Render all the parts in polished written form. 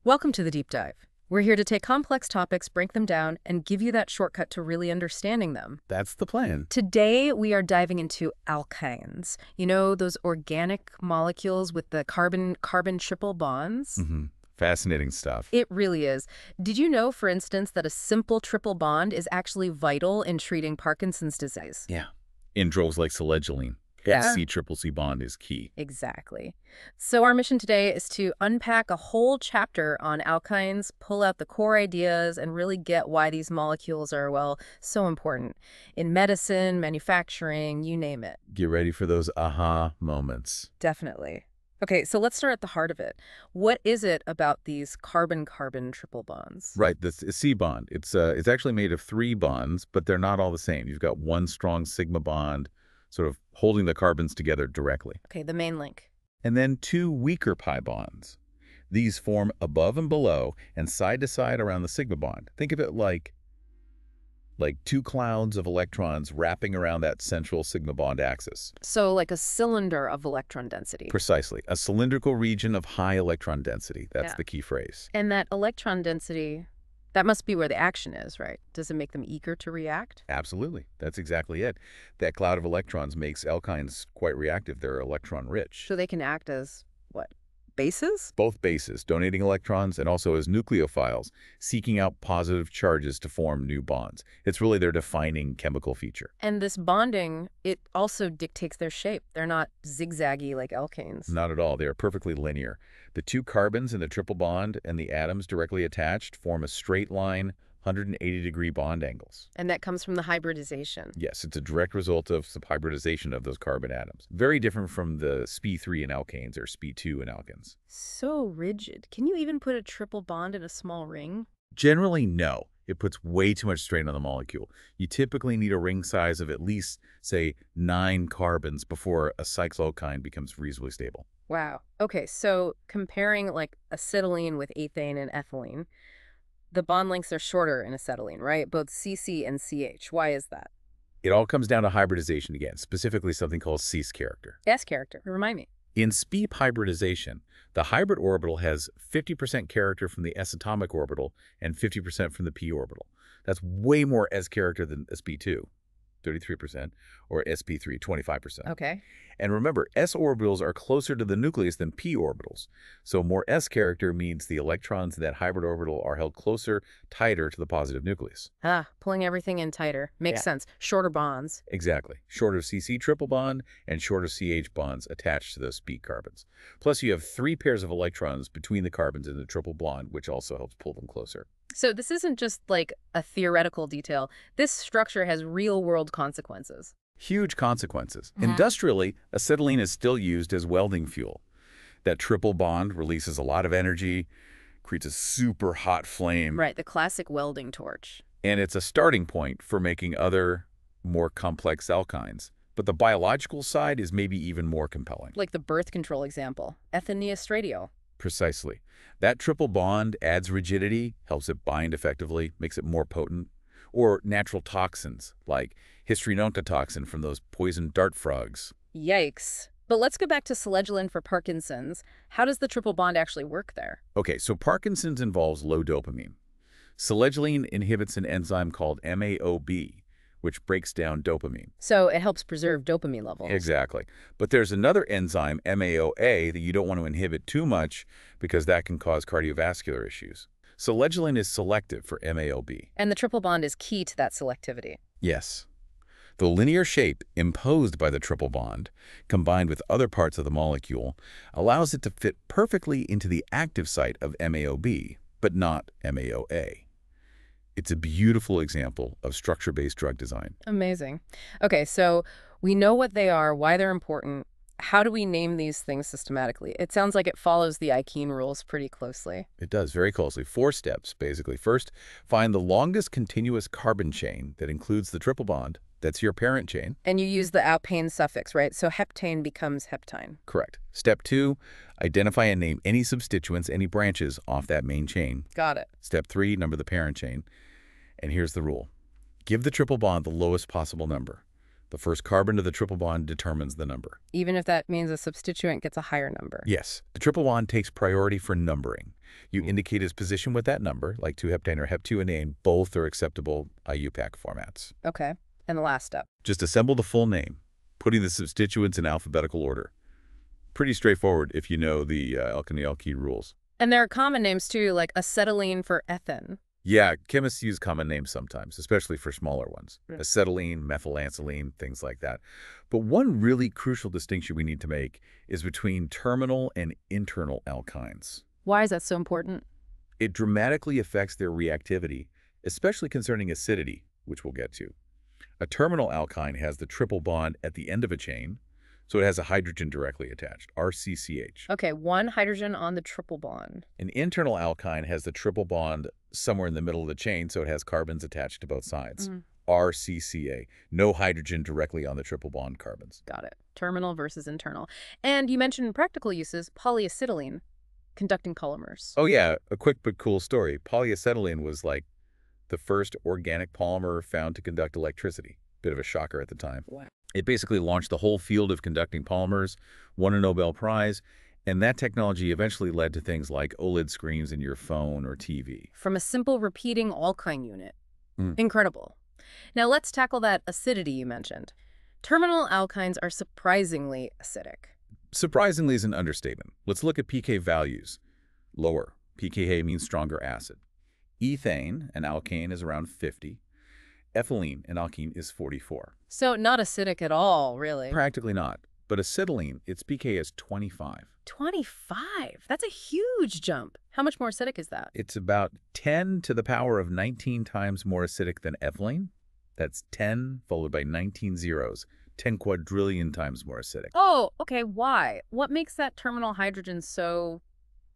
Welcome to the Deep Dive. We're here to take complex topics, break them down, and give you that shortcut to really understanding them. That's the plan. Today, we are diving into alkynes. You know, those organic molecules with the carbon triple bonds? Fascinating stuff. It really is. Did you know, for instance, that a simple triple bond is actually vital in treating Parkinson's disease? Yeah. In drugs like selegiline, that C-triple-C bond is key. Exactly. So our mission today is to unpack a whole chapter on alkynes, pull out the core ideas, and really get why these molecules are, well, so important in medicine, manufacturing, you name it. Get ready for those aha moments. Definitely. Okay, so let's start at the heart of it. What is it about these carbon-carbon triple bonds? Right, this C bond. It's actually made of 3 bonds, but they're not all the same. You've got one strong sigma bond sort of holding the carbons together directly. Okay, the main link. And then 2 weaker pi bonds. These form above and below and side to side around the sigma bond. Think of it like 2 clouds of electrons wrapping around that central sigma bond axis. So like a cylinder of electron density. Precisely. A cylindrical region of high electron density. That's the key phrase. And that electron density, that must be where the action is, right? Does it make them eager to react? Absolutely. That's exactly it. That cloud of electrons makes alkynes quite reactive. They're electron-rich. So they can act as, what, bases? Both bases, donating electrons, and also as nucleophiles, seeking out positive charges to form new bonds. It's really their defining chemical feature. And this bonding, it also dictates their shape. They're not zigzaggy like alkanes. Not at all. They are perfectly linear. The 2 carbons in the triple bond and the atoms directly attached form a straight line, 180-degree bond angles. And that comes from the hybridization. Yes, it's a direct result of some hybridization of those carbon atoms. Very different from the sp3 in alkanes or sp2 in alkenes. So rigid. Can you even put a triple bond in a small ring? Generally, no. It puts way too much strain on the molecule. You typically need a ring size of at least, say, 9 carbons before a cycloalkyne becomes reasonably stable. Wow. Okay, so comparing like acetylene with ethane and ethylene, the bond lengths are shorter in acetylene, right? Both CC and CH. Why is that? It all comes down to hybridization again, specifically something called cis character. S character. Remind me. In sp hybridization, the hybrid orbital has 50% character from the s atomic orbital and 50% from the p orbital. That's way more s character than sp2, 33%, or sp3, 25%. Okay. And remember, s orbitals are closer to the nucleus than p orbitals. So more s character means the electrons in that hybrid orbital are held closer, tighter to the positive nucleus. Pulling everything in tighter. Makes sense. Shorter bonds. Exactly. Shorter CC triple bond and shorter CH bonds attached to those sp carbons. Plus, you have 3 pairs of electrons between the carbons in the triple bond, which also helps pull them closer. So this isn't just like a theoretical detail. This structure has real-world consequences. Huge consequences. Industrially, acetylene is still used as welding fuel. That triple bond releases a lot of energy, creates a super hot flame. Right, the classic welding torch. And it's a starting point for making other, more complex alkynes. But the biological side is maybe even more compelling. Like the birth control example, ethineostradiol. Precisely. That triple bond adds rigidity, helps it bind effectively, makes it more potent. Or natural toxins, like histrionotoxin from those poison dart frogs. Yikes. But let's go back to selegiline for Parkinson's. How does the triple bond actually work there? Okay, so Parkinson's involves low dopamine. Selegiline inhibits an enzyme called MAOB, which breaks down dopamine. So it helps preserve dopamine levels. Exactly. But there's another enzyme, MAOA, that you don't want to inhibit too much because that can cause cardiovascular issues. Selegiline is selective for MAOB. And the triple bond is key to that selectivity. Yes. The linear shape imposed by the triple bond, combined with other parts of the molecule, allows it to fit perfectly into the active site of MAOB, but not MAOA. It's a beautiful example of structure-based drug design. Amazing. Okay, so we know what they are, why they're important. How do we name these things systematically? It sounds like it follows the alkene rules pretty closely. It does, very closely. 4 steps, basically. First, find the longest continuous carbon chain that includes the triple bond. That's your parent chain. And you use the alpane suffix, right? So heptane becomes heptyne. Correct. Step 2, identify and name any substituents, any branches off that main chain. Got it. Step 3, number the parent chain. And here's the rule. Give the triple bond the lowest possible number. The first carbon to the triple bond determines the number. Even if that means a substituent gets a higher number. Yes, the triple bond takes priority for numbering. You indicate its position with that number, like 2-heptane or hep2-enane. Both are acceptable IUPAC formats. Okay. And the last step. Just assemble the full name, putting the substituents in alphabetical order. Pretty straightforward if you know the alkyne-alkene rules. And there are common names too, like acetylene for ethane. Yeah, chemists use common names sometimes, especially for smaller ones. Yeah. Acetylene, methylancylene, things like that. But one really crucial distinction we need to make is between terminal and internal alkynes. Why is that so important? It dramatically affects their reactivity, especially concerning acidity, which we'll get to. A terminal alkyne has the triple bond at the end of a chain, so it has a hydrogen directly attached, RCCH. Okay, one hydrogen on the triple bond. An internal alkyne has the triple bond somewhere in the middle of the chain, so it has carbons attached to both sides. RCCA, no hydrogen directly on the triple bond carbons. Got it. Terminal versus internal. And you mentioned practical uses, polyacetylene, conducting polymers. Oh yeah, a quick but cool story. Polyacetylene was like the first organic polymer found to conduct electricity. Bit of a shocker at the time. Wow. It basically launched the whole field of conducting polymers, won a Nobel Prize, and that technology eventually led to things like OLED screens in your phone or TV. From a simple repeating alkyne unit. Incredible. Now let's tackle that acidity you mentioned. Terminal alkynes are surprisingly acidic. Surprisingly is an understatement. Let's look at pK values. Lower. pKa means stronger acid. Ethane, an alkane, is around 50. Ethylene, an alkene, is 44. So not acidic at all, really. Practically not. But acetylene, its pK is 25. 25? That's a huge jump. How much more acidic is that? It's about 10 to the power of 19 times more acidic than ethylene. That's 10 followed by 19 zeros, 10 quadrillion times more acidic. Oh, okay. Why? What makes that terminal hydrogen so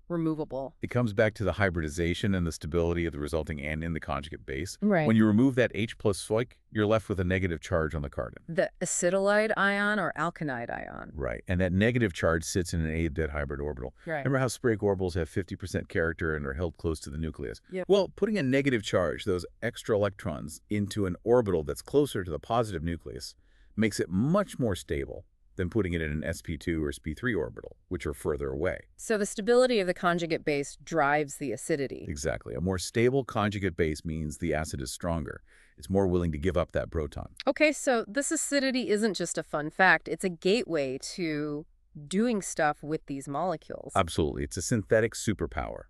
removable? It comes back to the hybridization and the stability of the resulting anion in the conjugate base. Right. When you remove that H plus SOIC, you're left with a negative charge on the carbon. The acetylide ion or alkynide ion. Right. And that negative charge sits in an A-dead hybrid orbital. Right. Remember how Sprague orbitals have 50% character and are held close to the nucleus? Yep. Well, putting a negative charge, those extra electrons, into an orbital that's closer to the positive nucleus makes it much more stable than putting it in an sp2 or sp3 orbital, which are further away. So the stability of the conjugate base drives the acidity. Exactly. A more stable conjugate base means the acid is stronger. It's more willing to give up that proton. Okay, so this acidity isn't just a fun fact. It's a gateway to doing stuff with these molecules. Absolutely. It's a synthetic superpower.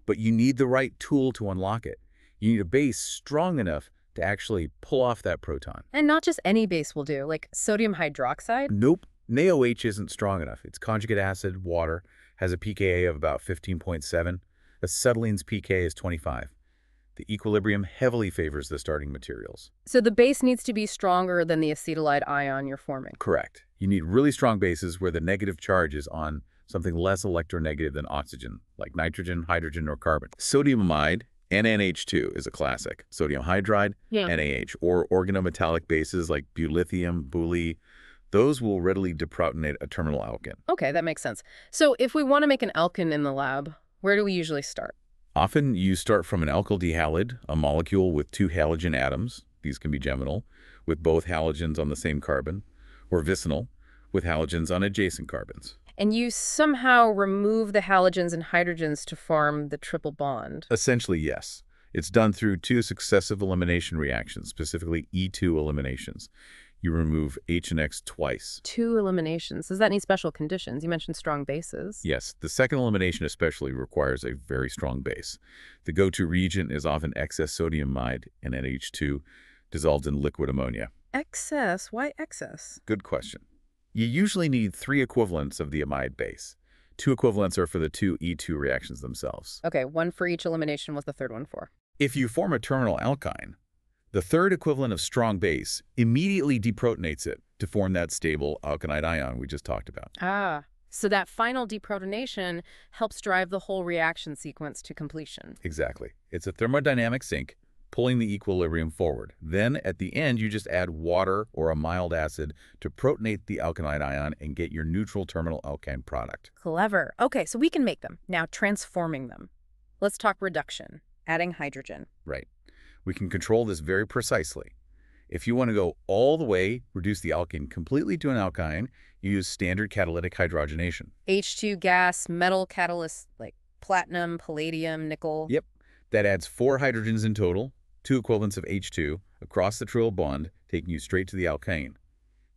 But you need the right tool to unlock it. You need a base strong enough to actually pull off that proton. And not just any base will do, like sodium hydroxide? Nope. NaOH isn't strong enough. It's conjugate acid, water, has a pKa of about 15.7. Acetylene's pK is 25. The equilibrium heavily favors the starting materials. So the base needs to be stronger than the acetylide ion you're forming. Correct. You need really strong bases where the negative charge is on something less electronegative than oxygen, like nitrogen, hydrogen, or carbon. Sodium amide, NaNH2 is a classic. Sodium hydride, NaH, or organometallic bases like bulithium, buli, those will readily deprotonate a terminal alkane. Okay, that makes sense. So if we want to make an alkane in the lab, where do we usually start? Often you start from an alkyl dihalide, a molecule with 2 halogen atoms, these can be geminal, with both halogens on the same carbon, or vicinal, with halogens on adjacent carbons. And you somehow remove the halogens and hydrogens to form the triple bond. Essentially, yes. It's done through 2 successive elimination reactions, specifically E2 eliminations. You remove H and X twice. 2 eliminations. Does that need special conditions? You mentioned strong bases. Yes, the second elimination especially requires a very strong base. The go-to reagent is often excess sodium amide and NH2 dissolved in liquid ammonia. Excess? Why excess? Good question. You usually need 3 equivalents of the amide base. 2 equivalents are for the 2 E2 reactions themselves. Okay, 1 for each elimination. What's the third one for? If you form a terminal alkyne, the third equivalent of strong base immediately deprotonates it to form that stable alkynide ion we just talked about. Ah, so that final deprotonation helps drive the whole reaction sequence to completion. Exactly. It's a thermodynamic sink, pulling the equilibrium forward. Then, at the end, you just add water or a mild acid to protonate the alkynide ion and get your neutral terminal alkyne product. Clever. Okay, so we can make them. Now transforming them. Let's talk reduction, adding hydrogen. Right. We can control this very precisely. If you want to go all the way, reduce the alkene completely to an alkyne, you use standard catalytic hydrogenation. H2 gas, metal catalysts like platinum, palladium, nickel. Yep, that adds 4 hydrogens in total, 2 equivalents of H2, across the triple bond, taking you straight to the alkane.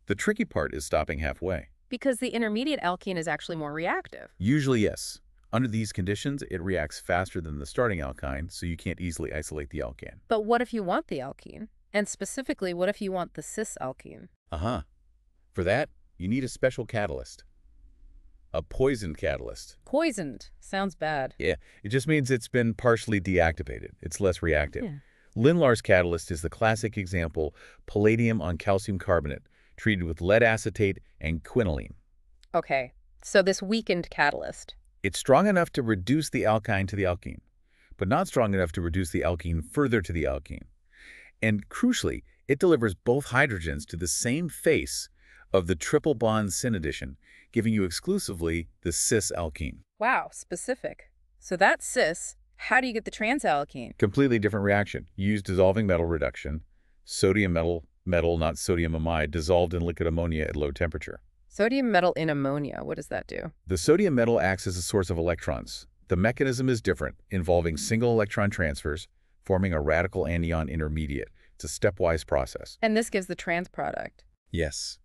The tricky part is stopping halfway. Because the intermediate alkene is actually more reactive. Usually, yes. Under these conditions, it reacts faster than the starting alkyne, so you can't easily isolate the alkane. But what if you want the alkene? And specifically, what if you want the cis-alkene? Uh-huh. For that, you need a special catalyst. A poisoned catalyst. Poisoned. Sounds bad. Yeah, it just means it's been partially deactivated. It's less reactive. Yeah. Lindlar's catalyst is the classic example, palladium on calcium carbonate, treated with lead acetate and quinoline. Okay, so this weakened catalyst. It's strong enough to reduce the alkyne to the alkene, but not strong enough to reduce the alkene further to the alkene. And crucially, it delivers both hydrogens to the same face of the triple bond syn addition, giving you exclusively the cis-alkene. Wow, specific. So that's cis. How do you get the trans-alkene? Completely different reaction. You use dissolving metal reduction, sodium metal, not sodium amide, dissolved in liquid ammonia at low temperature. Sodium metal in ammonia, what does that do? The sodium metal acts as a source of electrons. The mechanism is different, involving single electron transfers, forming a radical anion intermediate. It's a stepwise process. And this gives the trans product. Yes.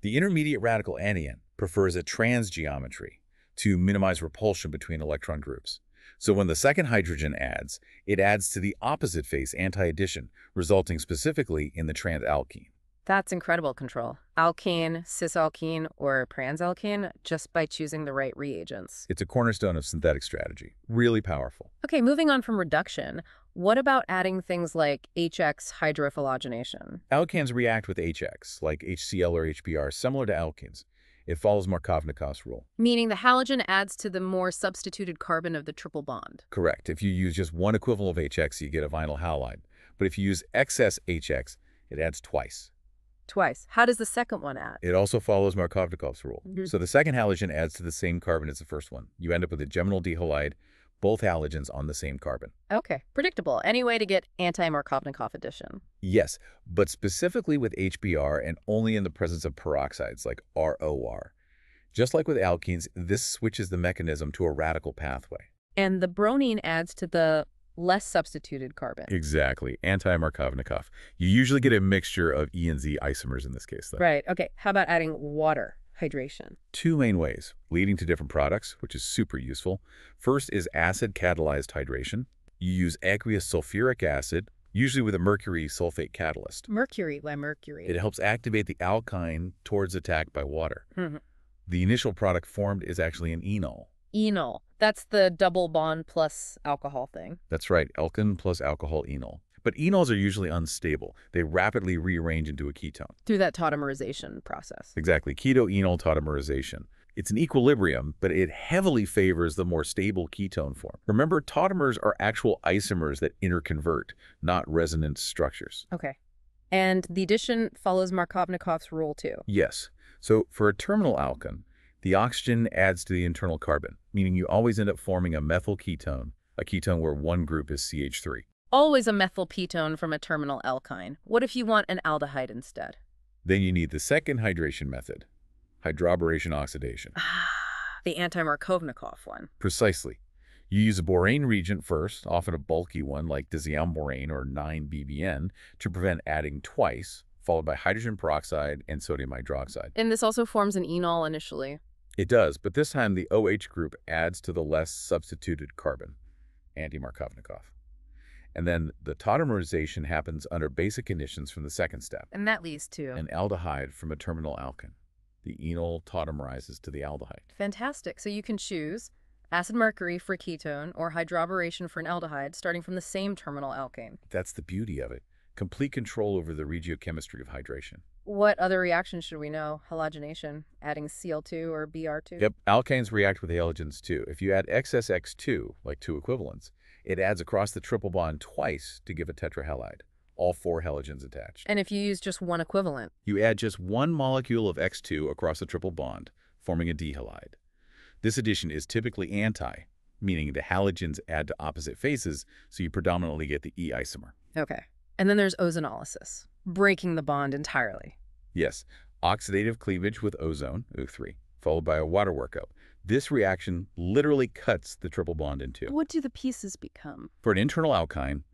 The intermediate radical anion prefers a trans geometry to minimize repulsion between electron groups. So when the second hydrogen adds, it adds to the opposite face anti-addition, resulting specifically in the trans-alkene. That's incredible control. Alkene, cis-alkene, or trans-alkene just by choosing the right reagents. It's a cornerstone of synthetic strategy. Really powerful. Okay, moving on from reduction, what about adding things like HX hydrohalogenation? Alkanes react with HX, like HCl or HBr, similar to alkenes. It follows Markovnikov's rule. Meaning the halogen adds to the more substituted carbon of the triple bond. Correct. If you use just one equivalent of HX, you get a vinyl halide. But if you use excess HX, it adds twice. Twice. How does the second one add? It also follows Markovnikov's rule. So the second halogen adds to the same carbon as the first one. You end up with a geminal dihalide, both halogens on the same carbon. Okay, predictable. Any way to get anti-Markovnikov addition? Yes, but specifically with HBr and only in the presence of peroxides like ROR. Just like with alkenes, this switches the mechanism to a radical pathway. And the bromine adds to the less substituted carbon. Exactly, anti-Markovnikov. You usually get a mixture of E and Z isomers in this case, though. Right, okay. How about adding water? Hydration. 2 main ways, leading to different products, which is super useful. First is acid-catalyzed hydration. You use aqueous sulfuric acid, usually with a mercury sulfate catalyst. Mercury. Why mercury? It helps activate the alkyne towards attack by water. Mm-hmm. The initial product formed is actually an enol. Enol. That's the double bond plus alcohol thing. That's right, alkane plus alcohol enol. But enols are usually unstable. They rapidly rearrange into a ketone. Through that tautomerization process. Exactly, keto-enol tautomerization. It's an equilibrium, but it heavily favors the more stable ketone form. Remember, tautomers are actual isomers that interconvert, not resonance structures. Okay. And the addition follows Markovnikov's rule too. Yes. So for a terminal alkane, the oxygen adds to the internal carbon, meaning you always end up forming a methyl ketone, a ketone where one group is CH3. Always a methyl ketone from a terminal alkyne. What if you want an aldehyde instead? Then you need the second hydration method, hydroboration-oxidation. The anti-Markovnikov one. Precisely. You use a borane reagent first, often a bulky one like diziamborane or 9-BBN, to prevent adding twice, followed by hydrogen peroxide and sodium hydroxide. And this also forms an enol initially. It does, but this time the OH group adds to the less substituted carbon, anti-Markovnikov. And then the tautomerization happens under basic conditions from the second step. And that leads to An aldehyde from a terminal alkane. The enol tautomerizes to the aldehyde. fantastic. So you can choose acid mercury for ketone or hydroboration for an aldehyde starting from the same terminal alkane. That's the beauty of it. Complete control over the regiochemistry of hydration. What other reactions should we know? Halogenation, adding Cl2 or Br2? Yep, alkanes react with halogens too. If you add excess X2, like 2 equivalents, it adds across the triple bond twice to give a tetrahalide, all 4 halogens attached. And if you use just one equivalent? You add just 1 molecule of X2 across the triple bond, forming a dihalide. This addition is typically anti, meaning the halogens add to opposite faces, so you predominantly get the E isomer. Okay. And then there's ozonolysis. breaking the bond entirely. Yes, oxidative cleavage with ozone, O3, followed by a water workup. This reaction literally cuts the triple bond in two. What do the pieces become? For an internal alkyne,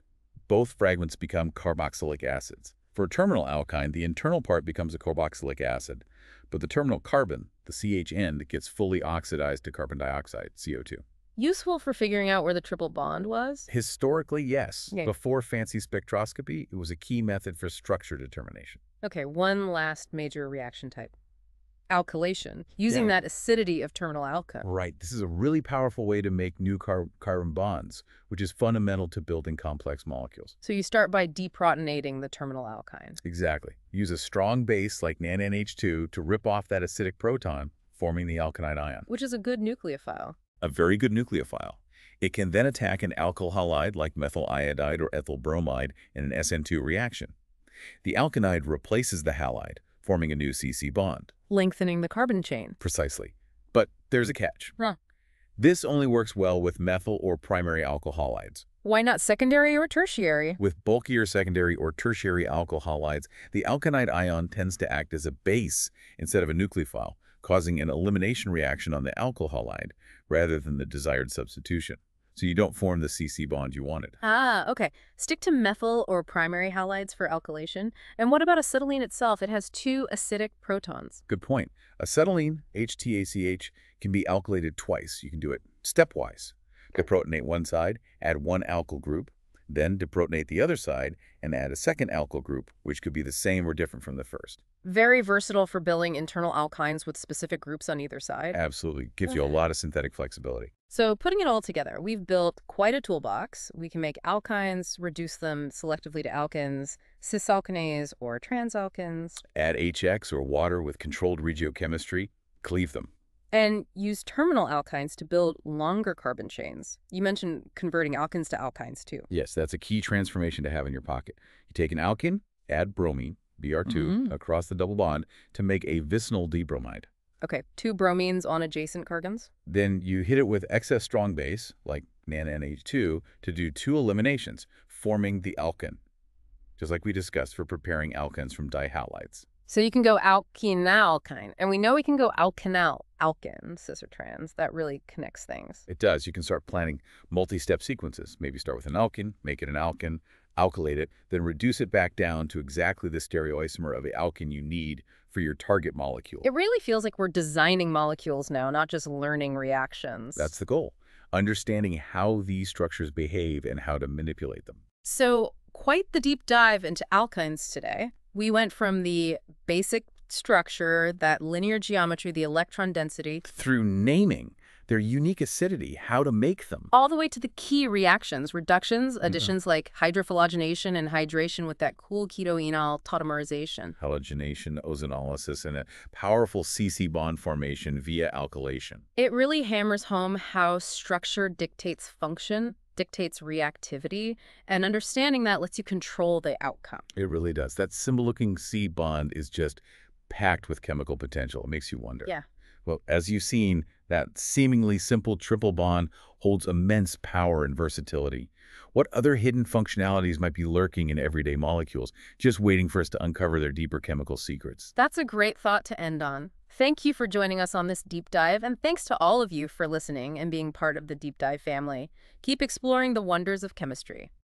both fragments become carboxylic acids. For a terminal alkyne, the internal part becomes a carboxylic acid, but the terminal carbon, the CH end, gets fully oxidized to carbon dioxide, CO2. Useful for figuring out where the triple bond was? Historically, yes. Okay. Before fancy spectroscopy, it was a key method for structure determination. Okay, one last major reaction type. Alkylation, using that acidity of terminal alkyne. Right. This is a really powerful way to make new carbon bonds, which is fundamental to building complex molecules. So you start by deprotonating the terminal alkyne. Exactly. Use a strong base like NaNH2 to rip off that acidic proton, forming the alkynide ion. Which is a good nucleophile. A very good nucleophile. It can then attack an alkyl halide like methyl iodide or ethyl bromide in an SN2 reaction. The alkynide replaces the halide, forming a new CC bond. Lengthening the carbon chain. Precisely. But there's a catch. Huh. This only works well with methyl or primary alkyl halides. Why not secondary or tertiary? With bulkier secondary or tertiary alkyl halides, the alkynide ion tends to act as a base instead of a nucleophile, causing an elimination reaction on the alkyl halide rather than the desired substitution. So you don't form the CC bond you wanted. Ah, okay. Stick to methyl or primary halides for alkylation. And what about acetylene itself? It has two acidic protons. Good point. Acetylene, HTACH, can be alkylated twice. You can do it stepwise. Deprotonate one side, add one alkyl group, then deprotonate the other side and add a second alkyl group, which could be the same or different from the first. Very versatile for building internal alkynes with specific groups on either side. Absolutely. Gives you a lot of synthetic flexibility. So putting it all together, we've built quite a toolbox. We can make alkynes, reduce them selectively to alkenes, cis-alkenes or trans-alkenes, Add HX or water with controlled regiochemistry, cleave them. and use terminal alkynes to build longer carbon chains. You mentioned converting alkenes to alkynes too. Yes, that's a key transformation to have in your pocket. You take an alkene, add bromine, Br2, across the double bond to make a vicinal dibromide. Okay, two bromines on adjacent carbons. Then you hit it with excess strong base, like NaNH2, to do two eliminations, forming the alkane, just like we discussed for preparing alkanes from dihalides. So you can go alkene-alkyne, and we know we can go alkene-alkene, cis or trans. That really connects things. It does. You can start planning multi-step sequences. Maybe start with an alkene, make it an alkene, alkylate it, then reduce it back down to exactly the stereoisomer of the alkene you need for your target molecule. It really feels like we're designing molecules now, not just learning reactions. That's the goal. Understanding how these structures behave and how to manipulate them. So quite the deep dive into alkynes today. We went from the basic structure, that linear geometry, the electron density, Through naming their unique acidity, how to make them. all the way to the key reactions, reductions, additions like hydrohalogenation and hydration with that cool keto-enol tautomerization. Halogenation, ozonolysis, and a powerful CC bond formation via alkylation. It really hammers home how structure dictates function, dictates reactivity, and understanding that lets you control the outcome. It really does. That symbol-looking C bond is just packed with chemical potential. It makes you wonder. Yeah. Well, as you've seen, that seemingly simple triple bond holds immense power and versatility. What other hidden functionalities might be lurking in everyday molecules, just waiting for us to uncover their deeper chemical secrets? That's a great thought to end on. Thank you for joining us on this deep dive, and thanks to all of you for listening and being part of the Deep Dive family. Keep exploring the wonders of chemistry.